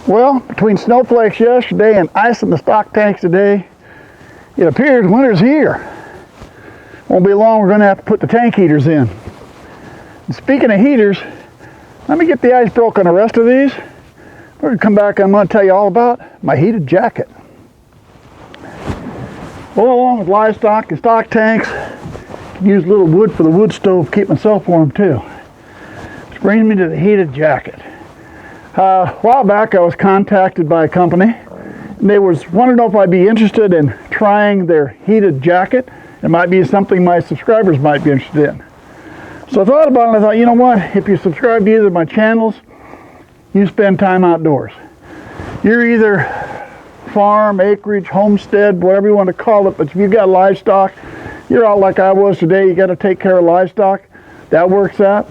Well, between snowflakes yesterday and ice in the stock tanks today, it appears winter's here. Won't be long, we're going to have to put the tank heaters in. And speaking of heaters, let me get the ice broke on the rest of these. We're going to come back and I'm going to tell you all about my heated jacket. Well, along with livestock and stock tanks, I can use a little wood for the wood stove, keep myself warm too. Which brings me to the heated jacket. A while back I was contacted by a company and they wanted to know if I'd be interested in trying their heated jacket. It might be something my subscribers might be interested in. So I thought about it and I thought, you know what, if you subscribe to either of my channels, you spend time outdoors. You're either farm, acreage, homestead, whatever you want to call it, but if you've got livestock, you're out like I was today, you got to take care of livestock. That works out.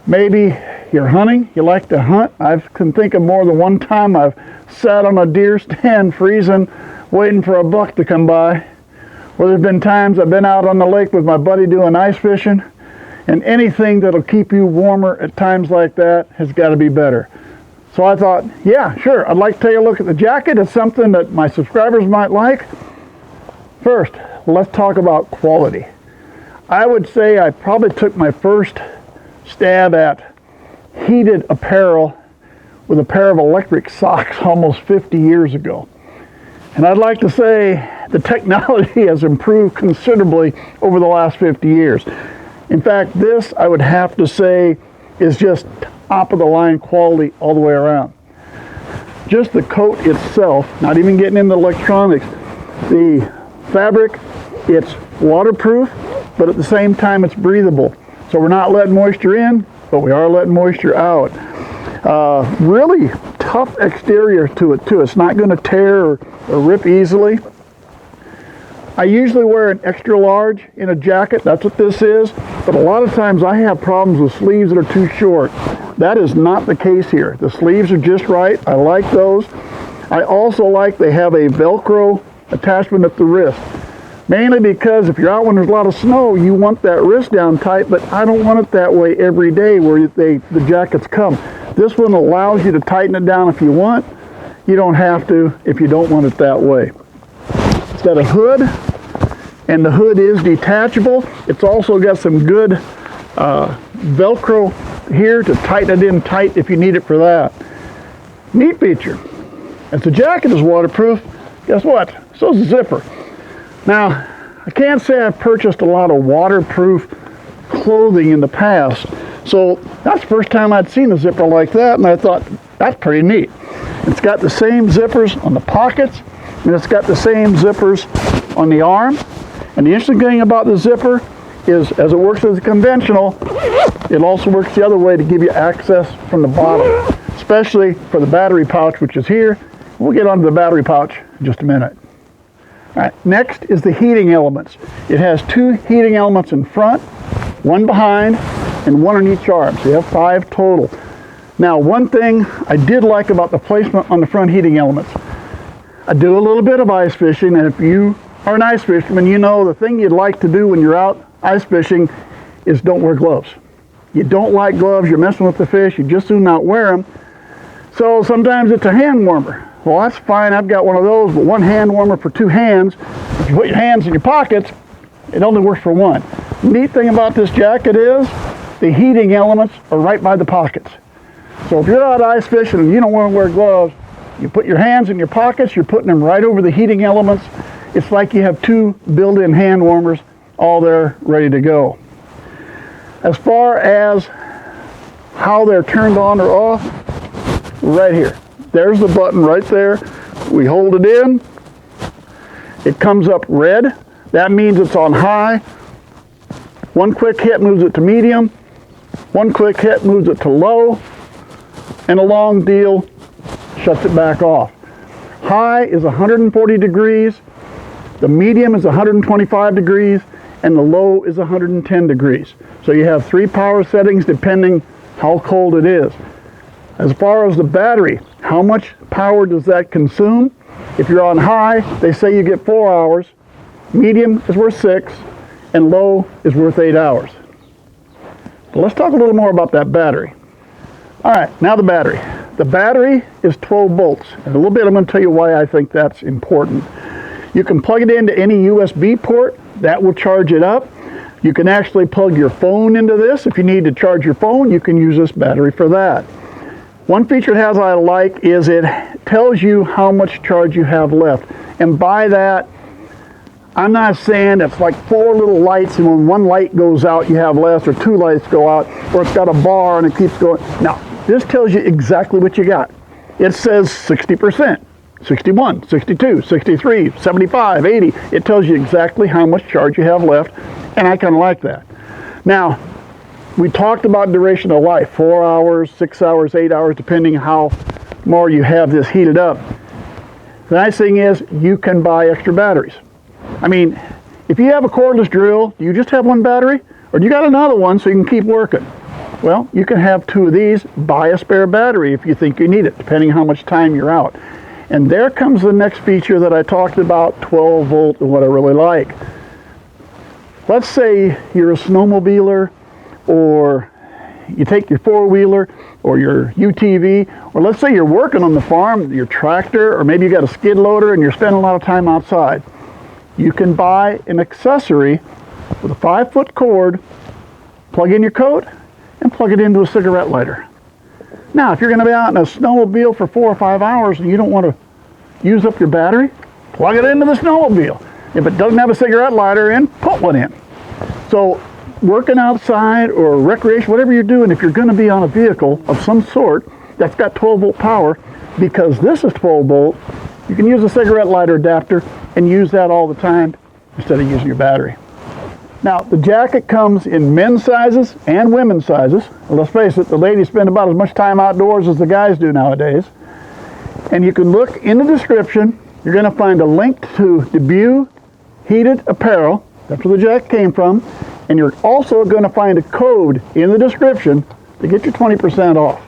Maybe you're hunting, you like to hunt. I can think of more than one time I've sat on a deer stand freezing, waiting for a buck to come by. Or there's been times I've been out on the lake with my buddy doing ice fishing, and anything that'll keep you warmer at times like that has got to be better. So I thought, yeah, sure, I'd like to take a look at the jacket. It's something that my subscribers might like. First, let's talk about quality. I would say I probably took my first stab at heated apparel with a pair of electric socks almost 50 years ago. And I'd like to say the technology has improved considerably over the last 50 years. In fact, this, I would have to say, is just top of the line quality all the way around. Just the coat itself, not even getting into electronics, the fabric, it's waterproof, but at the same time it's breathable. So we're not letting moisture in, but we are letting moisture out. Really tough exterior to it too. It's not going to tear or rip easily. I usually wear an extra large in a jacket. That's what this is. But a lot of times I have problems with sleeves that are too short. That is not the case here. The sleeves are just right. I like those. I also like they have a Velcro attachment at the wrist. Mainly because if you're out when there's a lot of snow, you want that wrist down tight, but I don't want it that way every day where the jackets come. This one allows you to tighten it down if you want. You don't have to if you don't want it that way. It's got a hood, and the hood is detachable. It's also got some good Velcro here to tighten it in tight if you need it for that. Neat feature. As the jacket is waterproof, guess what? So is the zipper. Now, I can't say I've purchased a lot of waterproof clothing in the past, so that's the first time I'd seen a zipper like that, and I thought, that's pretty neat. It's got the same zippers on the pockets, and it's got the same zippers on the arm. And the interesting thing about the zipper is, as it works as a conventional, it also works the other way to give you access from the bottom, especially for the battery pouch, which is here. We'll get onto the battery pouch in just a minute. All right, next is the heating elements. It has two heating elements in front, one behind, and one on each arm. So you have 5 total. Now, one thing I did like about the placement on the front heating elements, I do a little bit of ice fishing, and if you are an ice fisherman, you know the thing you'd like to do when you're out ice fishing is don't wear gloves. You don't like gloves, you're messing with the fish, you just do not wear them. So sometimes it's a hand warmer. Well, that's fine, I've got one of those, but one hand warmer for 2 hands. If you put your hands in your pockets, it only works for one. The neat thing about this jacket is the heating elements are right by the pockets. So if you're out ice fishing and you don't want to wear gloves, you put your hands in your pockets, you're putting them right over the heating elements. It's like you have 2 built-in hand warmers all there ready to go. As far as how they're turned on or off, right here. There's the button right there. We hold it in. It comes up red. That means it's on high. One quick hit moves it to medium. One quick hit moves it to low. And a long deal shuts it back off. High is 140 degrees. The medium is 125 degrees. And the low is 110 degrees. So you have 3 power settings depending how cold it is. As far as the battery, how much power does that consume? If you're on high, they say you get 4 hours. Medium is worth 6, and low is worth 8 hours. But let's talk a little more about that battery. All right, now the battery. The battery is 12 volts. In a little bit I'm going to tell you why I think that's important. You can plug it into any USB port. That will charge it up. You can actually plug your phone into this. If you need to charge your phone, you can use this battery for that. One feature it has I like is it tells you how much charge you have left. And by that, I'm not saying it's like 4 little lights and when one light goes out you have less, or 2 lights go out, or it's got a bar and it keeps going. Now, this tells you exactly what you got. It says 60%, 61, 62, 63, 75, 80. It tells you exactly how much charge you have left, and I kind of like that. Now, we talked about duration of life, 4 hours, 6 hours, 8 hours, depending how more you have this heated up. The nice thing is you can buy extra batteries. I mean, if you have a cordless drill, do you just have one battery? Or do you got another one so you can keep working? Well, you can have 2 of these, buy a spare battery if you think you need it, depending on how much time you're out. And there comes the next feature that I talked about, 12 volt, and what I really like. Let's say you're a snowmobiler, or you take your 4-wheeler, or your UTV, or let's say you're working on the farm, your tractor, or maybe you got a skid loader and you're spending a lot of time outside. You can buy an accessory with a 5-foot cord, plug in your coat, and plug it into a cigarette lighter. Now, if you're going to be out in a snowmobile for 4 or 5 hours and you don't want to use up your battery, plug it into the snowmobile. If it doesn't have a cigarette lighter in, put one in. So, working outside or recreation, whatever you're doing, if you're going to be on a vehicle of some sort that's got 12 volt power, because this is 12 volt, you can use a cigarette lighter adapter and use that all the time instead of using your battery. Now, the jacket comes in men's sizes and women's sizes. Well, let's face it, the ladies spend about as much time outdoors as the guys do nowadays. And you can look in the description. You're going to find a link to Dewbu heated apparel. That's where the jacket came from. And you're also going to find a code in the description to get you 20% off.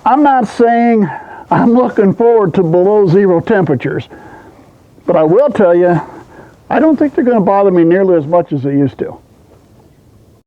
I'm not saying I'm looking forward to below 0 temperatures, but I will tell you, I don't think they're going to bother me nearly as much as they used to.